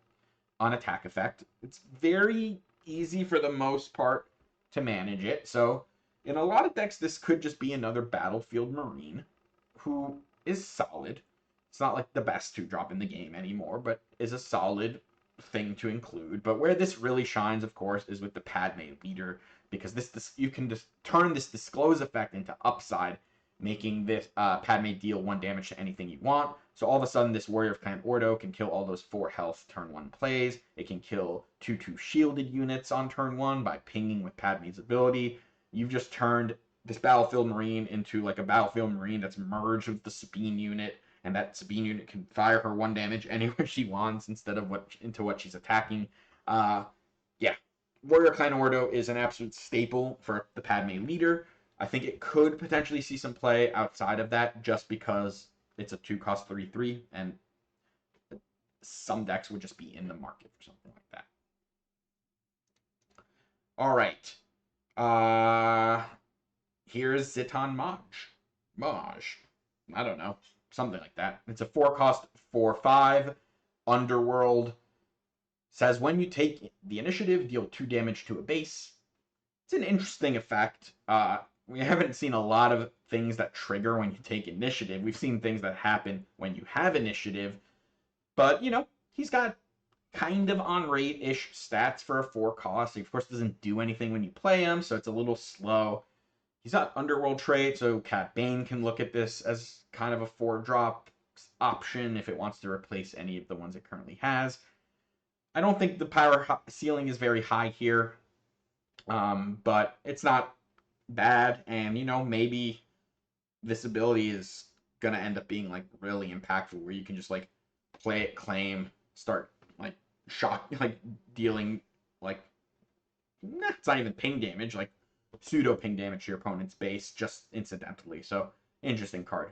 on attack effect. It's very easy for the most part to manage it. So in a lot of decks, this could just be another Battlefield Marine who is solid. It's not like the best 2-drop in the game anymore, but is a solid thing to include. But where this really shines, of course, is with the Padme leader, because this you can just turn this disclose effect into upside making this Padme deal 1 damage to anything you want. So all of a sudden, this Warrior of Clan Ordo can kill all those 4 health turn 1 plays. It can kill 2/2 shielded units on turn 1 by pinging with Padme's ability. You've just turned this Battlefield Marine into like a Battlefield Marine that's merged with the Sabine unit, and that Sabine unit can fire her 1 damage anywhere she wants instead of what she's attacking. Yeah, Warrior Clan Ordo is an absolute staple for the Padme leader. I think it could potentially see some play outside of that just because it's a 2-cost 3/3, and some decks would just be in the market for something like that. All right. Here's Zitan Maj. I don't know. Something like that. It's a 4-cost 4/5 Underworld. Says when you take the initiative, deal 2 damage to a base. It's an interesting effect. We haven't seen a lot of things that trigger when you take initiative. We've seen things that happen when you have initiative. But, you know, he's got kind of on rate-ish stats for a 4-cost. He, of course, doesn't do anything when you play him, so it's a little slow. He's got Underworld trait, so Cat Bane can look at this as kind of a 4-drop option if it wants to replace any of the ones it currently has. I don't think the power ceiling is very high here, but it's not bad, and, you know, maybe this ability is going to end up being, like, really impactful, where you can just, like, play it, claim, start, like, dealing, like, it's not even ping damage, like, pseudo ping damage to your opponent's base just incidentally. So, interesting card.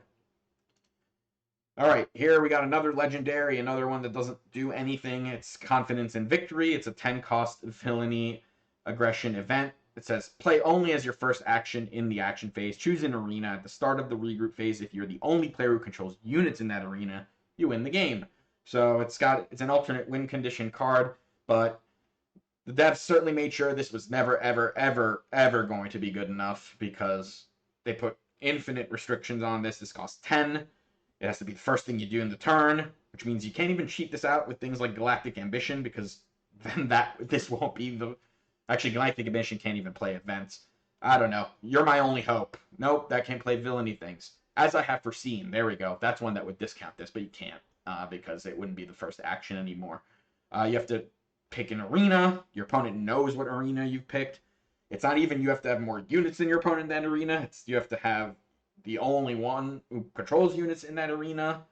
All right, here we got another legendary, another one that doesn't do anything. It's Confidence in Victory. It's a 10-cost villainy aggression event. It says, play only as your first action in the action phase. Choose an arena at the start of the regroup phase. If you're the only player who controls units in that arena, you win the game. So it's an alternate win condition card, but the devs certainly made sure this was never, ever, ever, ever going to be good enough because they put infinite restrictions on this. This costs 10. It has to be the first thing you do in the turn, which means you can't even cheat this out with things like Galactic Ambition because then this won't be the... Actually, Galactic Ambition can't even play events. I don't know. You're my only hope. Nope, that can't play villainy things. As I have foreseen. There we go. That's one that would discount this, but you can't because it wouldn't be the first action anymore. You have to pick an arena. Your opponent knows what arena you've picked. It's not even you have to have more units than your opponent in that arena. You have to have the only one who controls units in that arena.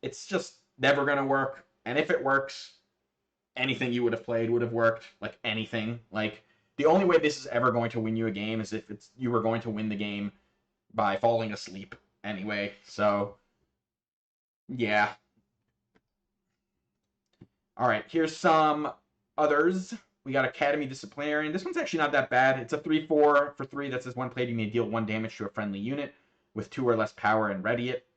It's just never going to work. And if it works, anything you would have played would have worked. Like anything. Like the only way this is ever going to win you a game is if you were going to win the game by falling asleep anyway. So, yeah. All right, here's some others. We got Academy Disciplinarian. This one's actually not that bad. It's a 3/4 for 3 that says one play you may deal 1 damage to a friendly unit with 2 or less power and ready it.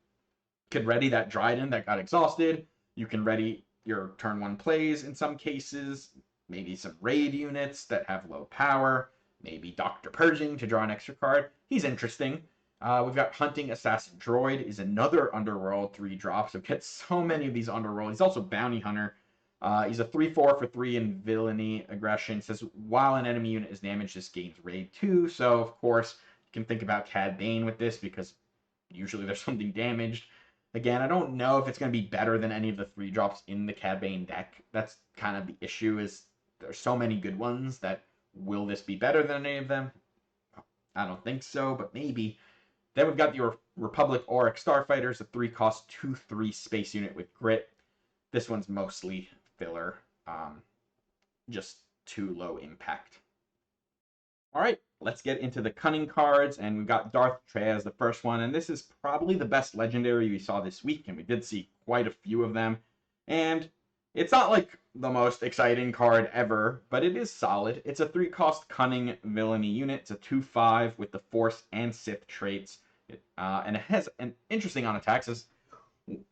You could ready that Dryden that got exhausted. You can ready your turn 1 plays in some cases. Maybe some raid units that have low power. Maybe Dr. Purging to draw an extra card. He's interesting. We've got Hunting Assassin Droid is another Underworld 3-drop. So get so many of these Underworld. He's also Bounty Hunter. He's a 3/4 for 3 in villainy aggression. It says while an enemy unit is damaged, this gains raid 2. So of course you can think about Cad Bane with this because usually there's something damaged. Again, I don't know if it's going to be better than any of the 3-drops in the Cad Bane deck. That's kind of the issue, is there's so many good ones that will this be better than any of them? I don't think so, but maybe. Then we've got the Republic Auric Starfighters, a 3-cost 2/3 space unit with grit. This one's mostly filler, just too low impact. All right, let's get into the cunning cards, and we've got Darth Treya as the first one, and this is probably the best legendary we saw this week, and we did see quite a few of them, and it's not like the most exciting card ever, but it is solid. It's a 3-cost cunning villainy unit. It's a 2/5 with the Force and Sith traits, and it has an interesting on attack. It says,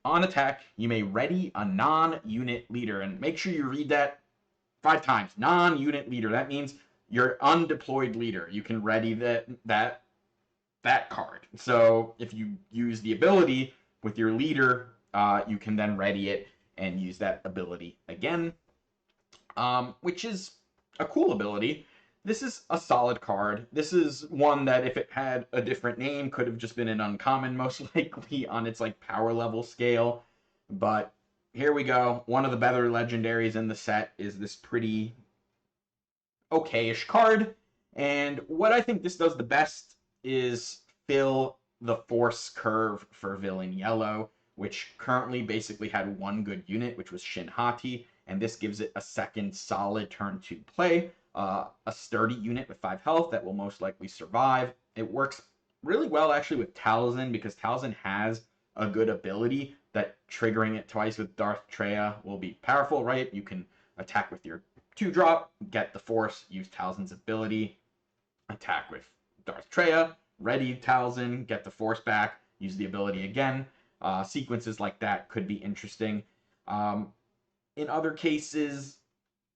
on attack, you may ready a non-unit leader, and make sure you read that 5 times. Non-unit leader. That means your undeployed leader. You can ready that card. So if you use the ability with your leader, you can then ready it and use that ability again, which is a cool ability. this is a solid card. This is one that if it had a different name could have just been an uncommon most likely on its like power level scale. But here we go. One of the better legendaries in the set is this pretty okay-ish card. And what I think this does the best is fill the force curve for villain yellow, which currently basically had one good unit, which was Shin Hati, and this gives it a second solid turn 2 play, a sturdy unit with 5 health that will most likely survive. It works really well actually with Talzin, because Talzin has a good ability that triggering it twice with Darth Treya will be powerful, right? You can attack with your 2-drop, get the force, use Talzin's ability, attack with Darth Treya, ready Talzin, get the force back, use the ability again. Sequences like that could be interesting. In other cases,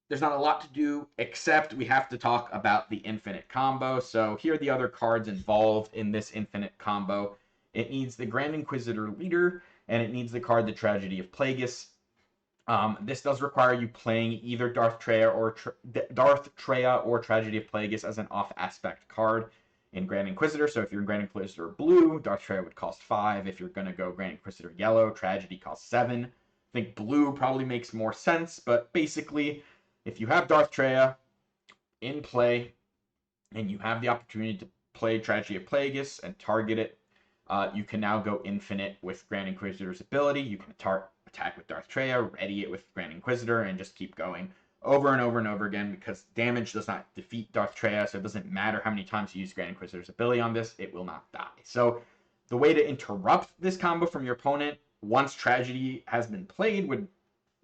there's not a lot to do, except we have to talk about the infinite combo. So here are the other cards involved in this infinite combo. It needs the Grand Inquisitor Leader, and it needs the card The Tragedy of Plagueis. This does require you playing either Darth Treya or Tragedy of Plagueis as an off-aspect card in Grand Inquisitor. So if you're in Grand Inquisitor Blue, Darth Treya would cost 5. If you're going to go Grand Inquisitor Yellow, Tragedy costs 7. I think Blue probably makes more sense, but basically, if you have Darth Treya in play and you have the opportunity to play Tragedy of Plagueis and target it, you can now go infinite with Grand Inquisitor's ability. You can attack with Darth Treya, ready it with Grand Inquisitor, and just keep going over and over and over again, because damage does not defeat Darth Treya, so it doesn't matter how many times you use Grand Inquisitor's ability on this, it will not die. So the way to interrupt this combo from your opponent, once Tragedy has been played,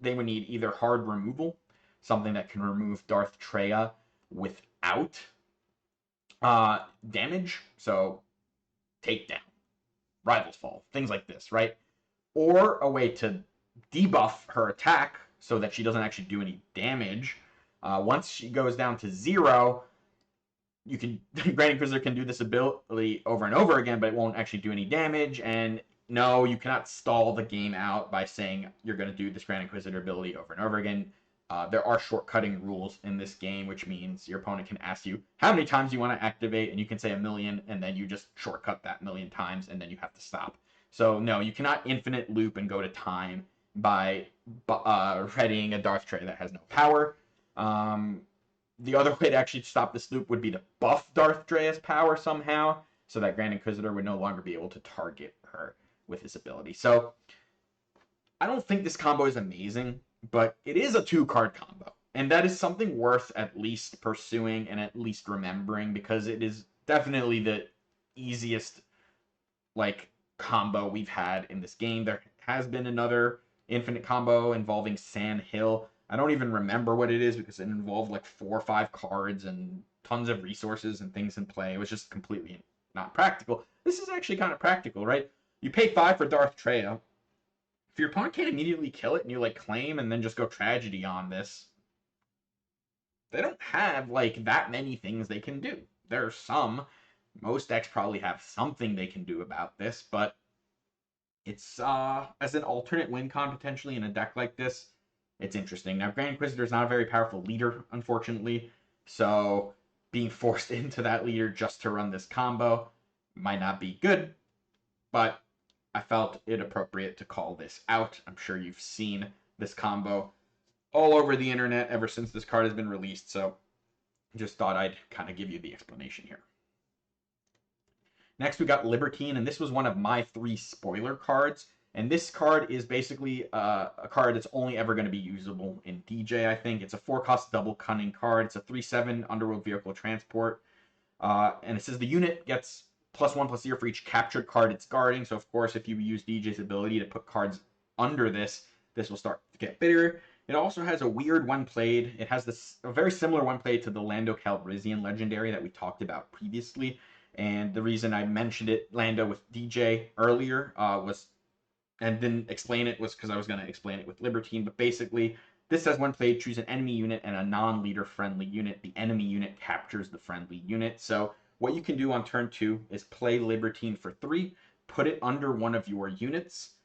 they would need either hard removal, something that can remove Darth Treya without damage, so takedown, Rival's Fall, things like this, right? Or a way to debuff her attack so that she doesn't actually do any damage. Once she goes down to 0, you can Grand Inquisitor can do this ability over and over again, but it won't actually do any damage. And no, you cannot stall the game out by saying you're going to do this Grand Inquisitor ability over and over again. There are shortcutting rules in this game, which means your opponent can ask you how many times you want to activate, and you can say 1,000,000, and then you just shortcut that 1,000,000 times, and then you have to stop. So no, you cannot infinite loop and go to time by readying a Darth Treya that has no power. The other way to actually stop this loop would be to buff Darth Treya's power somehow, so that Grand Inquisitor would no longer be able to target her with his ability. So I don't think this combo is amazing, but it is a 2-card combo, and that is something worth at least pursuing and at least remembering, because it is definitely the easiest like combo we've had in this game. There has been another infinite combo involving Sand Hill. I don't even remember what it is, because it involved like 4 or 5 cards and tons of resources and things in play. It was just completely not practical. This is actually kind of practical, right? You pay 5 for Darth Treya. If your opponent can't immediately kill it and you like claim and then just go Tragedy on this, they don't have like that many things they can do. There are some. Most decks probably have something they can do about this, but it's as an alternate win con potentially in a deck like this, it's interesting. Now, Grand Inquisitor is not a very powerful leader, unfortunately, so being forced into that leader just to run this combo might not be good, but I felt it appropriate to call this out. I'm sure you've seen this combo all over the internet ever since this card has been released, so just thought I'd kind of give you the explanation here. Next, we got Libertine, and this was one of my 3 spoiler cards. And this card is basically a card that's only ever going to be usable in DJ, I think. It's a 4-cost double cunning card. It's a 3/7 Underworld Vehicle Transport. And it says the unit gets +1/+0 for each captured card it's guarding. So, of course, if you use DJ's ability to put cards under this, this will start to get bigger. It also has a weird one played. It has a very similar one played to the Lando Calrissian legendary that we talked about previously. And the reason I mentioned it, Lando with DJ earlier, and didn't explain it, was because I was going to explain it with Libertine. But basically, this says when played, choose an enemy unit and a non-leader friendly unit. The enemy unit captures the friendly unit. So what you can do on turn 2 is play Libertine for 3, put it under one of your units.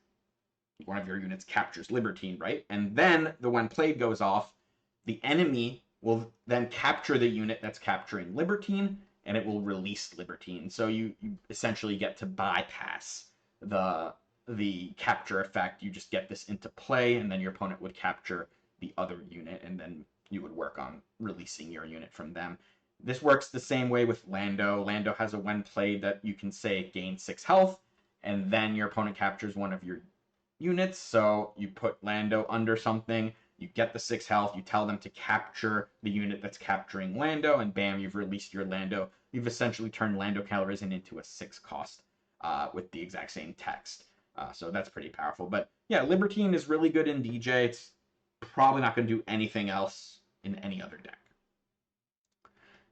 One of your units captures Libertine, right? And then the when played goes off. The enemy will then capture the unit that's capturing Libertine, and it will release Libertine. So you essentially get to bypass the the capture effect. You just get this into play, and then your opponent would capture the other unit, and then you would work on releasing your unit from them. This works the same way with Lando. Lando has a when played that you can say gain 6 health, and then your opponent captures one of your units. So you put Lando under something, you get the 6 health, you tell them to capture the unit that's capturing Lando, and bam, you've released your Lando. You've essentially turned Lando Calrissian into a 6 cost with the exact same text. So that's pretty powerful. But yeah, Libertine is really good in DJ. It's probably not going to do anything else in any other deck.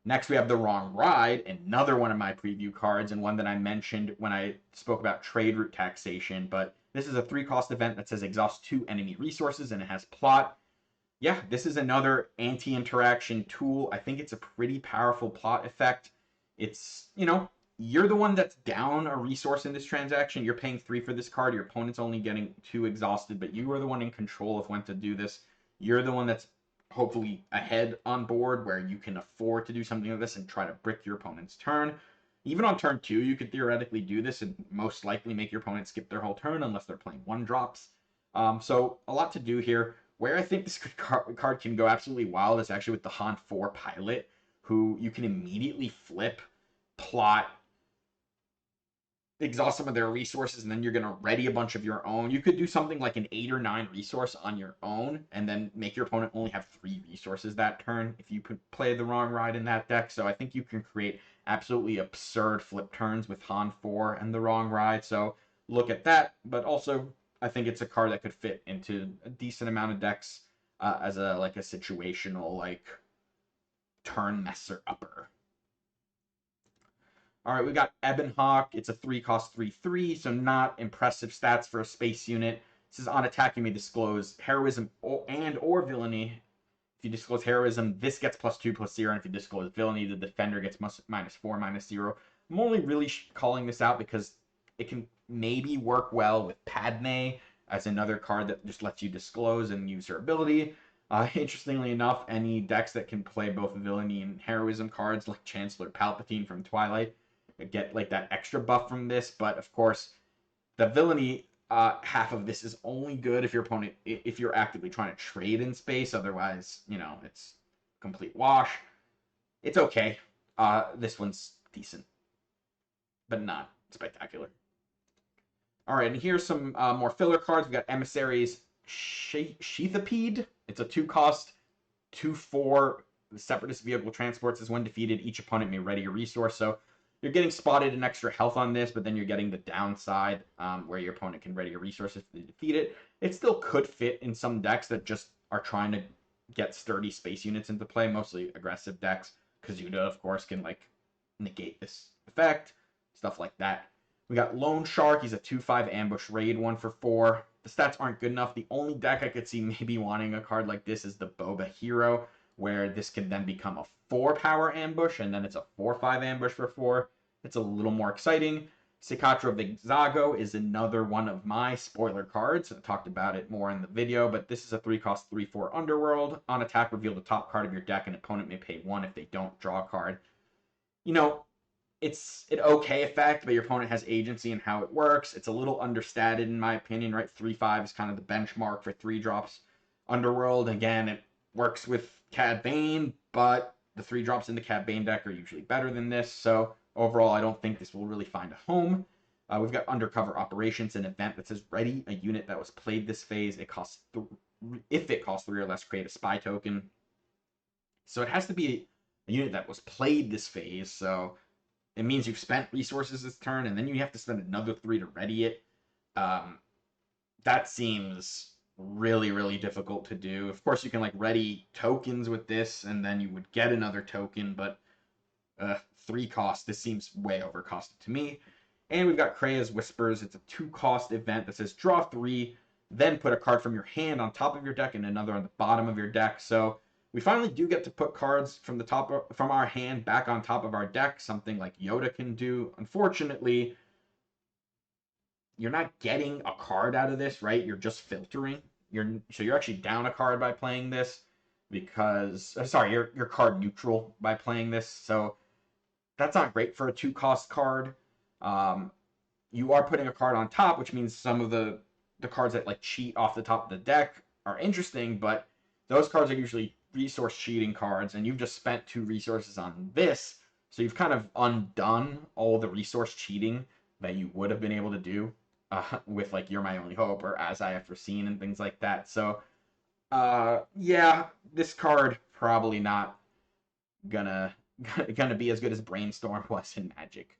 Next, we have the Wrong Ride, another one of my preview cards, and one that I mentioned when I spoke about trade route taxation. But this is a 3-cost event that says exhaust 2 enemy resources, and it has plot. Yeah, this is another anti-interaction tool. I think it's a pretty powerful plot effect. It's, you're the one that's down a resource in this transaction. You're paying 3 for this card. Your opponent's only getting 2 exhausted, but you are the one in control of when to do this. You're the one that's hopefully ahead on board where you can afford to do something like this and try to brick your opponent's turn. Even on turn 2, you could theoretically do this and most likely make your opponent skip their whole turn unless they're playing 1-drops. So a lot to do here. Where I think this card can go absolutely wild is actually with the Han 4 pilot, who you can immediately flip, plot, exhaust some of their resources, and then you're going to ready a bunch of your own. You could do something like an 8 or 9 resource on your own, and then make your opponent only have 3 resources that turn if you could play the Wrong Ride in that deck. So I think you can create absolutely absurd flip turns with Han 4 and the Wrong Ride. So look at that, but also I think it's a card that could fit into a decent amount of decks as a situational turn messer upper. All right, we got Ebon Hawk. It's a 3-cost 3/3, so not impressive stats for a space unit. It says on attack you may disclose heroism or villainy. If you disclose heroism, this gets +2/+0, and if you disclose villainy, the defender gets -4/-0. I'm only really calling this out because it can maybe work well with Padme as another card that just lets you disclose and use her ability. Interestingly enough, any decks that can play both villainy and heroism cards, like Chancellor Palpatine from Twilight, get that extra buff from this. But of course, the villainy half of this is only good if your opponent, if you're actively trying to trade in space. Otherwise, it's complete wash. It's okay. This one's decent, but not spectacular. All right, and here's some more filler cards. We got Emissaries Sheathipede. It's a 2-cost, 2/4. The Separatist vehicle transports is when defeated. Each opponent may ready a resource. So you're getting spotted an extra health on this, but then you're getting the downside where your opponent can ready a resource if they defeat it. It still could fit in some decks that just are trying to get sturdy space units into play, mostly aggressive decks. Kazuda, of course, can negate this effect, stuff like that. We got Lone Shark. He's a 2/5 ambush raid, 1/4. The stats aren't good enough. The only deck I could see maybe wanting a card like this is the Boba Hero, where this can then become a 4-power ambush, and then it's a 4/5 ambush for 4. It's a little more exciting. Cicatro Vixago is another one of my spoiler cards. I talked about it more in the video, but this is a 3-cost 3/4 Underworld. On attack, reveal the top card of your deck. An opponent may pay 1 if they don't draw a card. It's an okay effect, but your opponent has agency in how it works. It's a little understated in my opinion, right? 3/5 is kind of the benchmark for 3-drops. Underworld, again, it works with Cad Bane, but the 3-drops in the Cad Bane deck are usually better than this. So overall, I don't think this will really find a home. We've got Undercover Operations, an event that says ready a unit that was played this phase. If it costs 3 or less, create a spy token. So it has to be a unit that was played this phase. So it means you've spent resources this turn, and then you have to spend another 3 to ready it. That seems really, really difficult to do. Of course, you can ready tokens with this, and then you would get another token, but 3 cost. This seems way overcosted to me. And we've got Krea's Whispers. It's a 2-cost event that says draw 3, then put a card from your hand on top of your deck and another on the bottom of your deck. So we finally do get to put cards from our hand back on top of our deck, something like Yoda can do. Unfortunately, you're not getting a card out of this, right? You're just filtering. You're actually down a card by playing this. because sorry, you're card neutral by playing this, so that's not great for a 2-cost card. Um, you are putting a card on top, which means some of the cards that like cheat off the top of the deck are interesting, but those cards are usually resource cheating cards, and you've just spent 2 resources on this, so you've kind of undone all the resource cheating that you would have been able to do with like You're My Only Hope or As I Have Foreseen and things like that. So yeah, this card probably not gonna gonna be as good as Brainstorm was in Magic.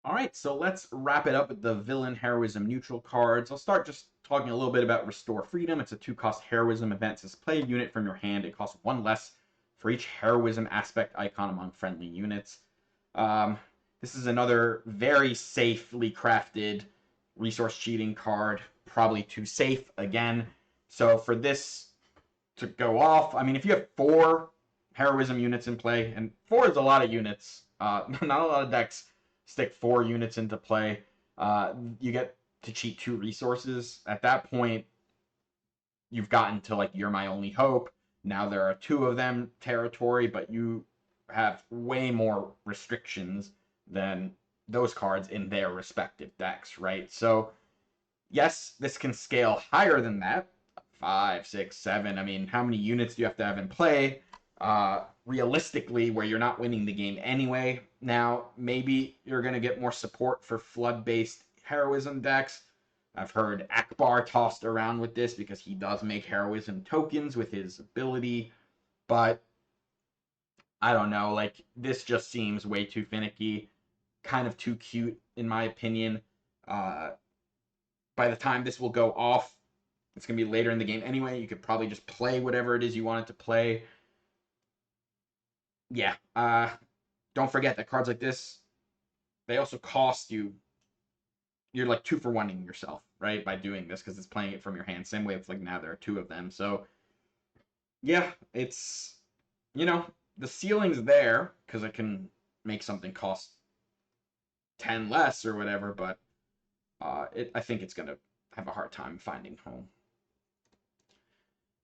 All right, so let's wrap it up with the villain heroism neutral cards. I'll start just talking a little bit about Restore Freedom. It's a 2-cost heroism event. It says play a unit from your hand. It costs 1 less for each heroism aspect icon among friendly units. Um, this is another very safely crafted resource cheating card. Probably too safe again. So for this to go off, I mean, if you have 4 heroism units in play, and 4 is a lot of units, not a lot of decks stick 4 units into play, you get to cheat 2 resources. At that point, you've gotten to like You're My Only Hope. Now there are 2 of them territory, but you have way more restrictions than those cards in their respective decks, right? So yes, this can scale higher than that. 5, 6, 7. I mean, how many units do you have to have in play? Realistically, where you're not winning the game anyway. Now, maybe you're going to get more support for flood-based heroism decks. I've heard Akbar tossed around with this because he does make heroism tokens with his ability, but I don't know. Like, this just seems way too finicky, kind of too cute, in my opinion. Uh, by the time this will go off, it's going to be later in the game anyway. You could probably just play whatever it is you want it to play. Yeah. Don't forget that cards like this, they also cost you. You're like 2-for-1ing yourself, right? By doing this because it's playing it from your hand. Same way it's like now there are 2 of them. So yeah, it's, you know, the ceiling's there because I can make something cost 10 less or whatever, but I think it's going to have a hard time finding home.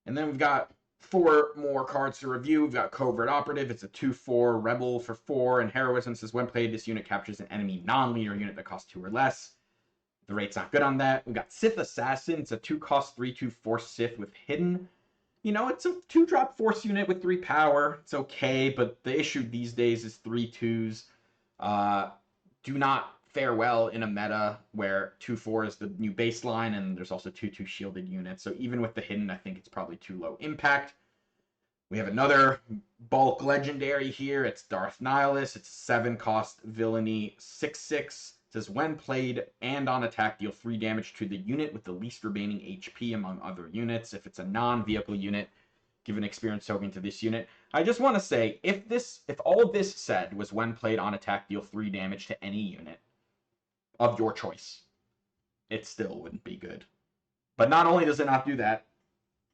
And then we've got 4 more cards to review. We've got Covert Operative. It's a 2/4 Rebel for 4, and Heroism says when played, this unit captures an enemy non-leader unit that costs 2 or less. The rate's not good on that. We've got Sith Assassin. It's a 2-cost 3/2 Force Sith with Hidden. You know, it's a 2-drop Force unit with 3 power. It's okay, but the issue these days is 3/2s do not fare well in a meta where 2/4 is the new baseline, and there's also 2/2 shielded units. So even with the Hidden, I think it's probably too low impact. We have another bulk legendary here. It's Darth Nihilus. It's 7-cost villainy 6/6. It says when played and on attack, deal 3 damage to the unit with the least remaining HP among other units. If it's a non-vehicle unit, give an experience token to this unit. I just want to say, if all of this said was when played on attack, deal 3 damage to any unit of your choice, it still wouldn't be good. But not only does it not do that,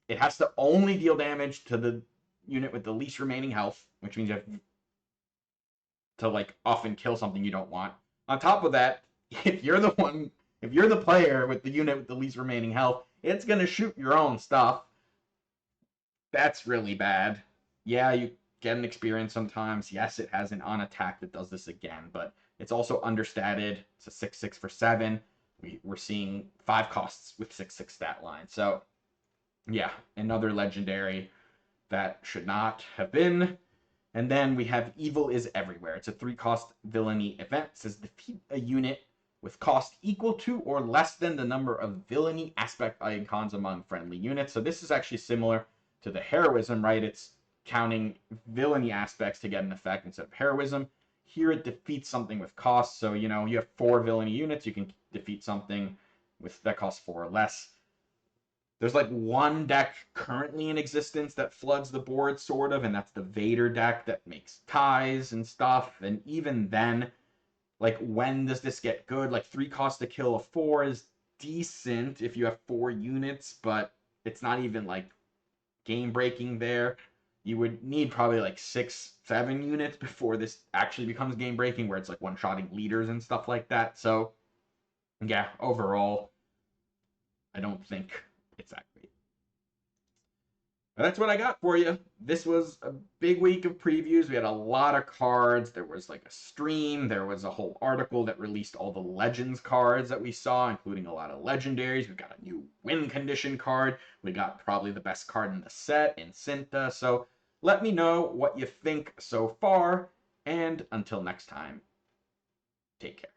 it has to only deal damage to the unit with the least remaining health, which means you have to like often kill something you don't want. On top of that, if you're the player with the unit with the least remaining health, it's gonna shoot your own stuff. That's really bad. Yeah, you get an experience sometimes. Yes, it has an on attack that does this again, but it's also understated. It's a 6/6 for 7. We're seeing 5 costs with 6/6 stat line. So yeah, another legendary that should not have been. And then we have Evil is Everywhere. It's a 3-cost villainy event. It says defeat a unit with cost equal to or less than the number of villainy aspect icons among friendly units. So this is actually similar to the heroism, right? It's counting villainy aspects to get an effect instead of heroism. Here it defeats something with cost. So, you know, you have 4 villainy units, you can defeat something with that costs 4 or less. There's like one deck currently in existence that floods the board, sort of, and that's the Vader deck that makes ties and stuff. And even then, like, when does this get good? Like, 3 cost to kill a 4 is decent if you have 4 units, but it's not even like game breaking there. You would need probably like 6, 7 units before this actually becomes game breaking, where it's like one-shotting leaders and stuff like that. So, yeah, overall, I don't think it's that great. That's what I got for you. This was a big week of previews. We had a lot of cards. There was like a stream. There was a whole article that released all the Legends cards that we saw, including a lot of legendaries. We've got a new win condition card. We got probably the best card in the set in Cinta. So let me know what you think so far. And until next time, take care.